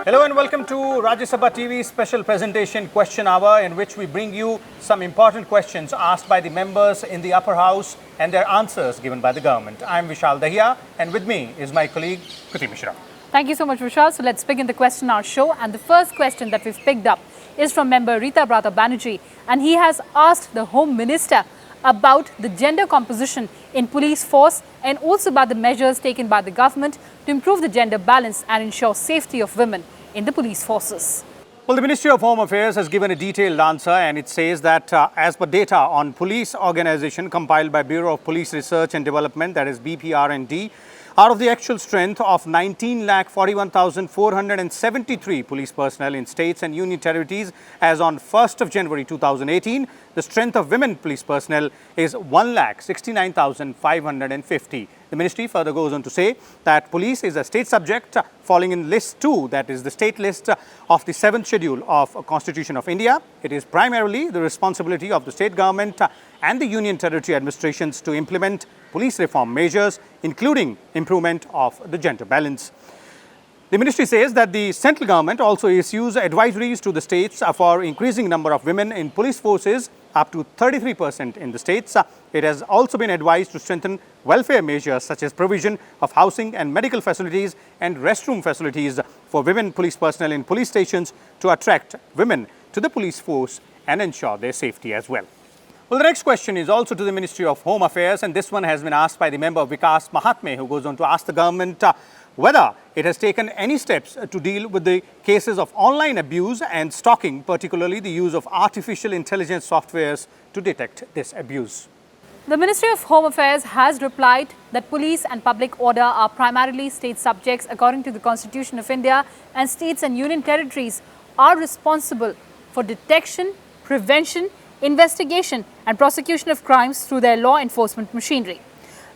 Hello and welcome to Rajya Sabha TV's special presentation Question Hour, in which we bring you some important questions asked by the members in the upper house and their answers given by the government. I'm Vishal Dahiya, and with me is my colleague Kriti Mishra. Thank you so much, Vishal. So let's begin the Question Hour show. And the first question that we've picked up is from member Rita Brata Banerjee, and he has asked the Home Minister about the gender composition in police force and also about the measures taken by the government to improve the gender balance and ensure safety of women in the police forces. Well, the Ministry of Home Affairs has given a detailed answer, and it says that as per data on police organization compiled by Bureau of Police Research and Development, that is BPR&D, out of the actual strength of 19,41,473 police personnel in states and union territories as on 1st of January 2018, the strength of women police personnel is 1,69,550. The ministry further goes on to say that police is a state subject falling in list 2, that is the state list of the 7th schedule of Constitution of India. It is primarily the responsibility of the state government and the union territory administrations to implement police reform measures, including improvement of the gender balance. The ministry says that the central government also issues advisories to the states for increasing number of women in police forces up to 33% in the states. It has also been advised to strengthen welfare measures such as provision of housing and medical facilities and restroom facilities for women police personnel in police stations to attract women to the police force and ensure their safety as well. Well, the next question is also to the Ministry of Home Affairs, and this one has been asked by the member Vikas Mahatme, who goes on to ask the government whether it has taken any steps to deal with the cases of online abuse and stalking, particularly the use of artificial intelligence softwares to detect this abuse. The Ministry of Home Affairs has replied that police and public order are primarily state subjects according to the Constitution of India, and states and union territories are responsible for detection, prevention, investigation and prosecution of crimes through their law enforcement machinery.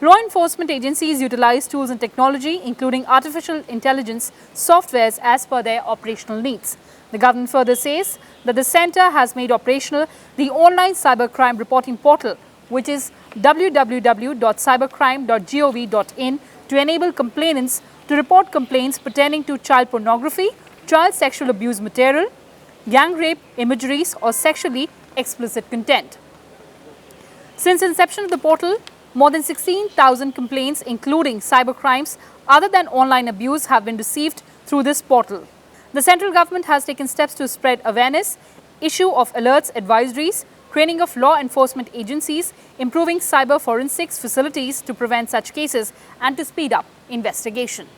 Law enforcement agencies utilize tools and technology, including artificial intelligence softwares, as per their operational needs. The government further says that the centre has made operational the online cybercrime reporting portal, which is www.cybercrime.gov.in, to enable complainants to report complaints pertaining to child pornography, child sexual abuse material, gang rape imageries or sexually explicit content. Since inception of the portal, more than 16,000 complaints, including cybercrimes other than online abuse, have been received through this portal. The central government has taken steps to spread awareness, issue of alerts, advisories, training of law enforcement agencies, improving cyber forensics facilities to prevent such cases and to speed up investigation.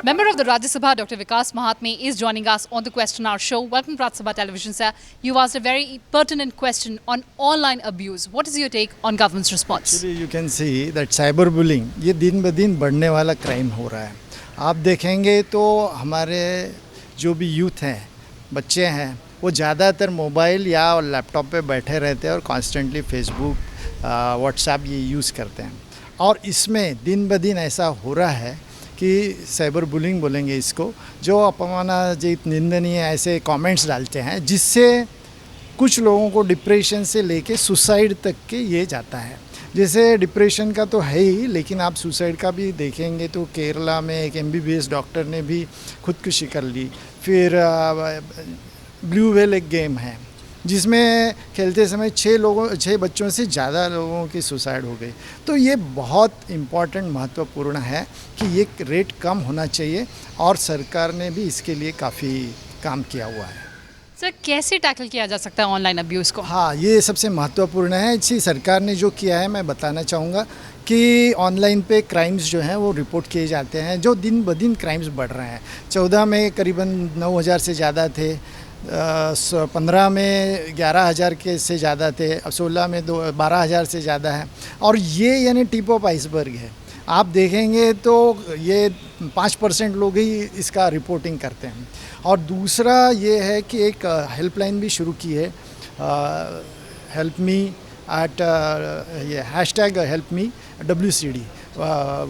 Member of the Rajya Sabha, Dr. Vikas Mahatme, is joining us on the Question Hour show. Welcome to Rajya Sabha Television, sir. You asked a very pertinent question on online abuse. What is your take on government's response? Actually, you can see that cyberbullying, ये दिन ब दिन बढ़ने वाला crime हो रहा है. आप देखेंगे तो हमारे जो भी यूथ हैं, बच्चे हैं, वो ज़्यादातर मोबाइल या लैपटॉप पे बैठे रहते हैं और कॉन्स्टेंटली फेसबुक, व्हाट्सएप ये यूज़ करते हैं. और इसमें दिन ब दिन ऐसा हो रहा है कि साइबर बुलिंग बोलेंगे इसको, जो अपमानजनक निंदनीय ऐसे कमेंट्स डालते हैं, जिससे कुछ लोगों को डिप्रेशन से लेके सुसाइड तक के ये जाता है. जैसे डिप्रेशन का तो है ही, लेकिन आप सुसाइड का भी देखेंगे तो केरला में एक MBBS डॉक्टर ने भी खुदकुशी कर ली. फिर ब्लू व्हेल एक गेम है जिसमें खेलते समय 6 बच्चों से ज़्यादा लोगों की सुसाइड हो गई. तो ये बहुत इम्पॉर्टेंट, महत्वपूर्ण है कि ये रेट कम होना चाहिए, और सरकार ने भी इसके लिए काफ़ी काम किया हुआ है. सर, कैसे टैकल किया जा सकता है ऑनलाइन अब्यूज़ को? हाँ, ये सबसे महत्वपूर्ण है. इसी सरकार ने जो किया है, मैं बताना चाहूँगा कि ऑनलाइन पे क्राइम्स जो हैं वो रिपोर्ट किए जाते हैं, जो दिन ब दिन क्राइम्स बढ़ रहे हैं. 14 में करीबन 9,000 से ज़्यादा थे, 15 में 11,000 के से ज़्यादा थे, अब 16 में 12,000 से ज़्यादा है. और ये यानी टिप ऑफ आइसबर्ग है. आप देखेंगे तो ये 5% लोग ही इसका रिपोर्टिंग करते हैं. और दूसरा ये है कि एक हेल्पलाइन भी शुरू की है, हेल्प मी एट ये #helpme WCD,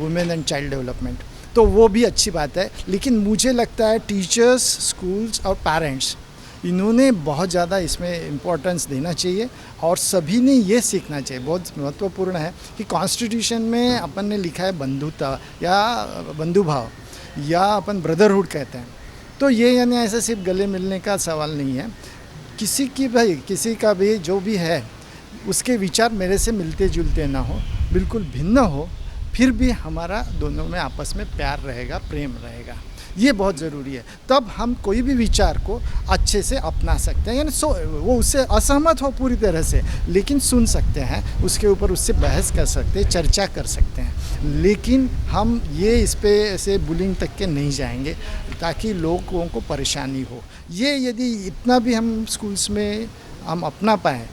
women and child development. तो वो भी अच्छी बात है. लेकिन मुझे लगता है टीचर्स, स्कूल्स और पेरेंट्स इन्होंने बहुत ज़्यादा इसमें इम्पोर्टेंस देना चाहिए और सभी ने ये सीखना चाहिए। बहुत महत्वपूर्ण है कि कॉन्स्टिट्यूशन में अपन ने लिखा है बंधुता या बंधुभाव या अपन ब्रदरहुड कहते हैं, तो ये यानी ऐसा सिर्फ गले मिलने का सवाल नहीं है। किसी का भी जो भी है उसके विचार मेरे से मिलते जुलते ना हो, बिल्कुल भिन्न हो, फिर भी हमारा दोनों में आपस में प्यार रहेगा, प्रेम रहेगा, ये बहुत ज़रूरी है। तब हम कोई भी विचार को अच्छे से अपना सकते हैं, यानी वो उससे असहमत हो पूरी तरह से, लेकिन सुन सकते हैं, उसके ऊपर उससे बहस कर सकते हैं, चर्चा कर सकते हैं। लेकिन हम ये इस पे ऐसे बुलिंग तक के नहीं जाएंगे ताकि लोगों को परेशानी हो। ये यदि इतना भी हम स्कूल्स में हम अपना पाएँ,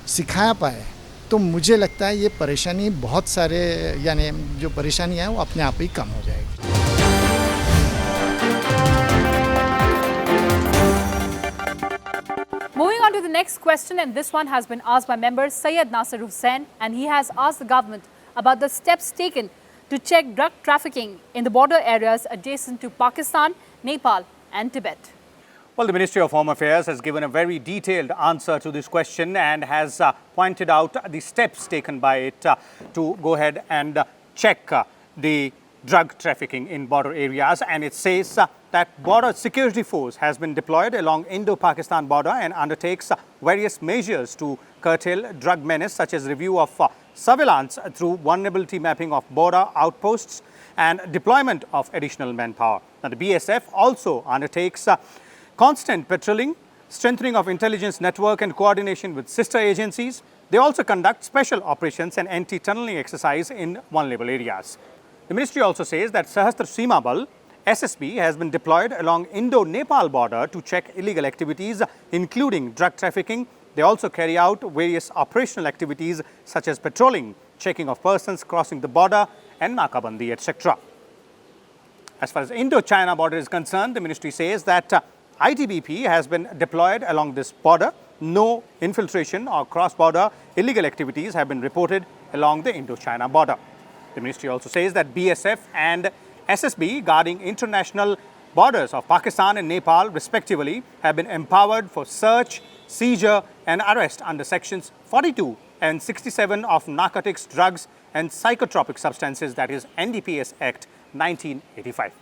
सिखा पाए, तो मुझे लगता है ये परेशानी बहुत सारे यानी जो परेशानियाँ हैं वो अपने आप ही कम हो जाएगी। Moving on to the next question, and this one has been asked by member Syed Nasir Hussain, and he has asked the government about the steps taken to check drug trafficking in the border areas adjacent to Pakistan, Nepal and Tibet. Well, the Ministry of Home Affairs has given a very detailed answer to this question and has pointed out the steps taken by it to go ahead and check the drug trafficking in border areas. And it says that border security force has been deployed along Indo-Pakistan border and undertakes various measures to curtail drug menace, such as review of surveillance through vulnerability mapping of border outposts and deployment of additional manpower. Now, the BSF also undertakes constant patrolling, strengthening of intelligence network and coordination with sister agencies. They also conduct special operations and anti-tunneling exercise in vulnerable areas. The ministry also says that Sahastra Seema Bal, SSB, has been deployed along Indo-Nepal border to check illegal activities, including drug trafficking. They also carry out various operational activities such as patrolling, checking of persons crossing the border and Nakabandi, etc. As far as Indo-China border is concerned, the ministry says that ITBP has been deployed along this border. No infiltration or cross-border illegal activities have been reported along the Indo-China border. The ministry also says that BSF and SSB guarding international borders of Pakistan and Nepal respectively have been empowered for search, seizure and arrest under sections 42 and 67 of Narcotics, Drugs and Psychotropic Substances, that is NDPS Act 1985.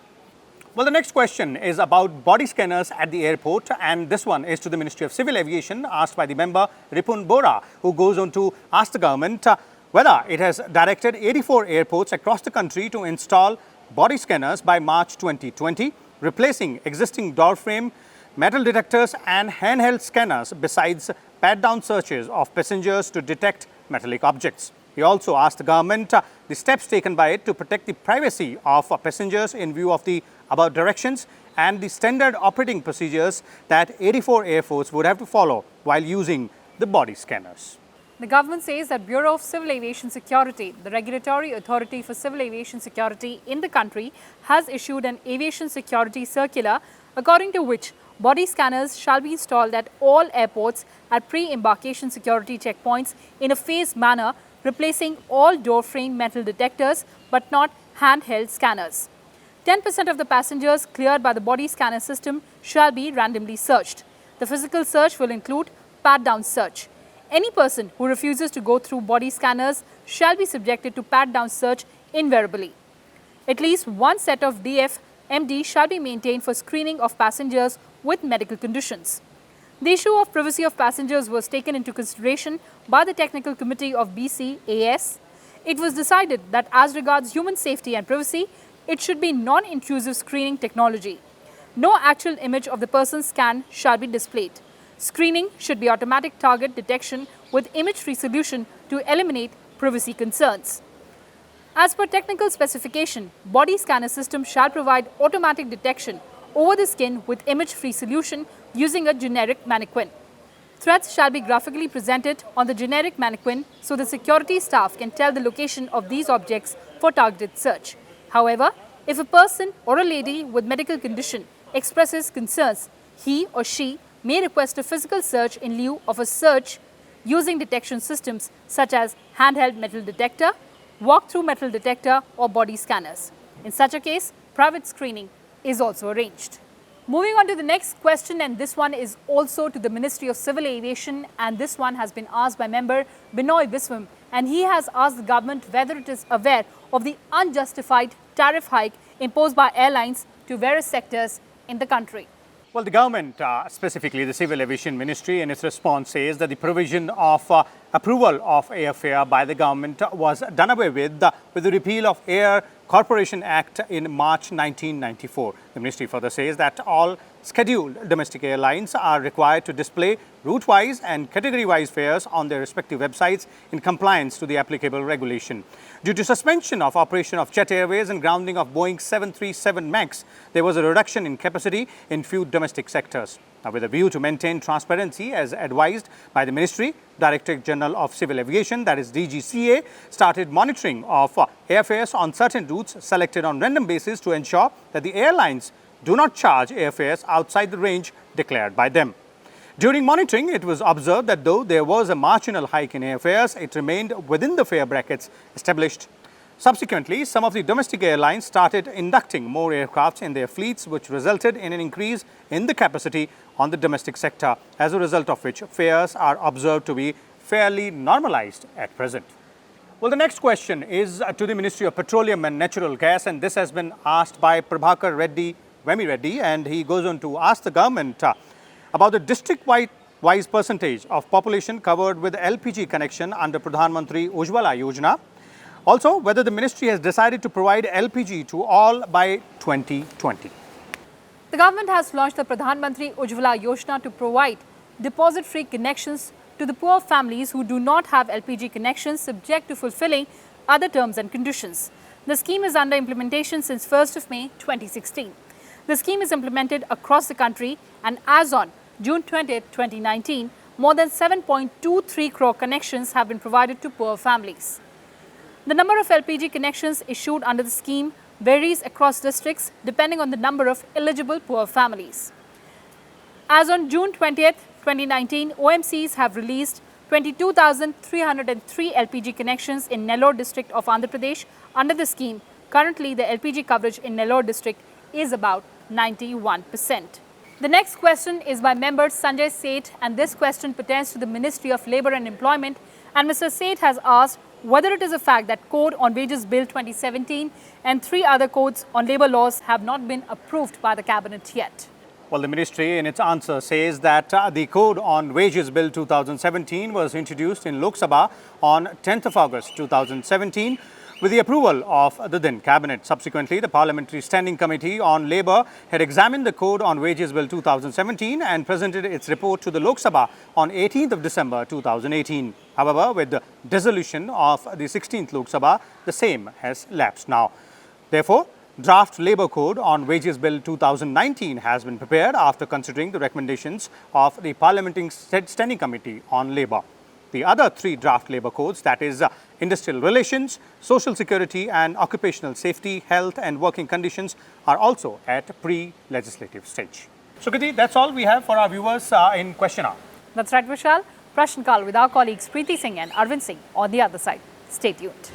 Well, the next question is about body scanners at the airport, and this one is to the Ministry of Civil Aviation, asked by the member Ripun Bora, who goes on to ask the government whether it has directed 84 airports across the country to install body scanners by March 2020, replacing existing door frame, metal detectors and handheld scanners, besides pat-down searches of passengers to detect metallic objects. He also asked the government the steps taken by it to protect the privacy of passengers in view of the above directions and the standard operating procedures that 84 airports would have to follow while using the body scanners. The government says that Bureau of Civil Aviation Security, the regulatory authority for civil aviation security in the country, has issued an aviation security circular according to which body scanners shall be installed at all airports at pre-embarkation security checkpoints in a phased manner, replacing all door frame metal detectors but not handheld scanners. 10% of the passengers cleared by the body scanner system shall be randomly searched. The physical search will include pat-down search. Any person who refuses to go through body scanners shall be subjected to pat-down search invariably. At least one set of DF-MD shall be maintained for screening of passengers with medical conditions. The issue of privacy of passengers was taken into consideration by the Technical Committee of BCAS. It was decided that as regards human safety and privacy, it should be non-intrusive screening technology. No actual image of the person scanned shall be displayed. Screening should be automatic target detection with image resolution to eliminate privacy concerns. As per technical specification, body scanner system shall provide automatic detection over the skin with image resolution using a generic mannequin. Threats shall be graphically presented on the generic mannequin so the security staff can tell the location of these objects for targeted search. However, if a person or a lady with medical condition expresses concerns, he or she may request a physical search in lieu of a search using detection systems such as handheld metal detector, walk-through metal detector or body scanners. In such a case, private screening is also arranged. Moving on to the next question, and this one is also to the Ministry of Civil Aviation, and this one has been asked by member Binoy Biswam, and he has asked the government whether it is aware of the unjustified tariff hike imposed by airlines to various sectors in the country. Well, the government, specifically the Civil Aviation Ministry, in its response says that the provision of approval of airfare by the government was done away with the repeal of Air Corporation Act in March 1994. The ministry further says that all scheduled domestic airlines are required to display route-wise and category-wise fares on their respective websites in compliance to the applicable regulation. Due to suspension of operation of Jet Airways and grounding of Boeing 737 MAX, there was a reduction in capacity in few domestic sectors. Now, with a view to maintain transparency as advised by the Ministry, Directorate General of Civil Aviation, that is DGCA, started monitoring of airfares on certain routes selected on random basis to ensure that the airlines do not charge airfares outside the range declared by them. During monitoring, it was observed that though there was a marginal hike in airfares, it remained within the fare brackets established. Subsequently, some of the domestic airlines started inducting more aircrafts in their fleets, which resulted in an increase in the capacity on the domestic sector, as a result of which fares are observed to be fairly normalized at present. Well, the next question is to the Ministry of Petroleum and Natural Gas, and this has been asked by Prabhakar Vemi Reddy, and he goes on to ask the government about the district-wise percentage of population covered with LPG connection under Pradhan Mantri Ujjwala Yojana. Also, whether the ministry has decided to provide LPG to all by 2020. The government has launched the Pradhan Mantri Ujjwala Yojana to provide deposit-free connections to the poor families who do not have LPG connections, subject to fulfilling other terms and conditions. The scheme is under implementation since 1st of May 2016. The scheme is implemented across the country, and as on June 20, 2019, more than 7.23 crore connections have been provided to poor families. The number of LPG connections issued under the scheme varies across districts depending on the number of eligible poor families. As on June 20th, 2019, OMCs have released 22,303 LPG connections in Nellore district of Andhra Pradesh under the scheme. Currently, the LPG coverage in Nellore district is about 91%. The next question is by member Sanjay Seth, and this question pertains to the Ministry of Labour and Employment, and Mr. Seth has asked whether it is a fact that Code on Wages Bill 2017 and 3 other codes on labour laws have not been approved by the Cabinet yet. Well, the ministry in its answer says that the Code on Wages Bill 2017 was introduced in Lok Sabha on 10th of August 2017 with the approval of the then Cabinet. Subsequently, the Parliamentary Standing Committee on Labour had examined the Code on Wages Bill 2017 and presented its report to the Lok Sabha on 18th of December 2018. However, with the dissolution of the 16th Lok Sabha, the same has lapsed now. Therefore, Draft Labour Code on Wages Bill 2019 has been prepared after considering the recommendations of the Parliamentary Standing Committee on Labour. The other 3 draft labour codes, that is industrial relations, social security and occupational safety, health and working conditions, are also at pre-legislative stage. So, Kriti, that's all we have for our viewers in Question Hour. That's right, Vishal. Prashn Kal with our colleagues Kriti Singh and Arvind Singh on the other side. Stay tuned.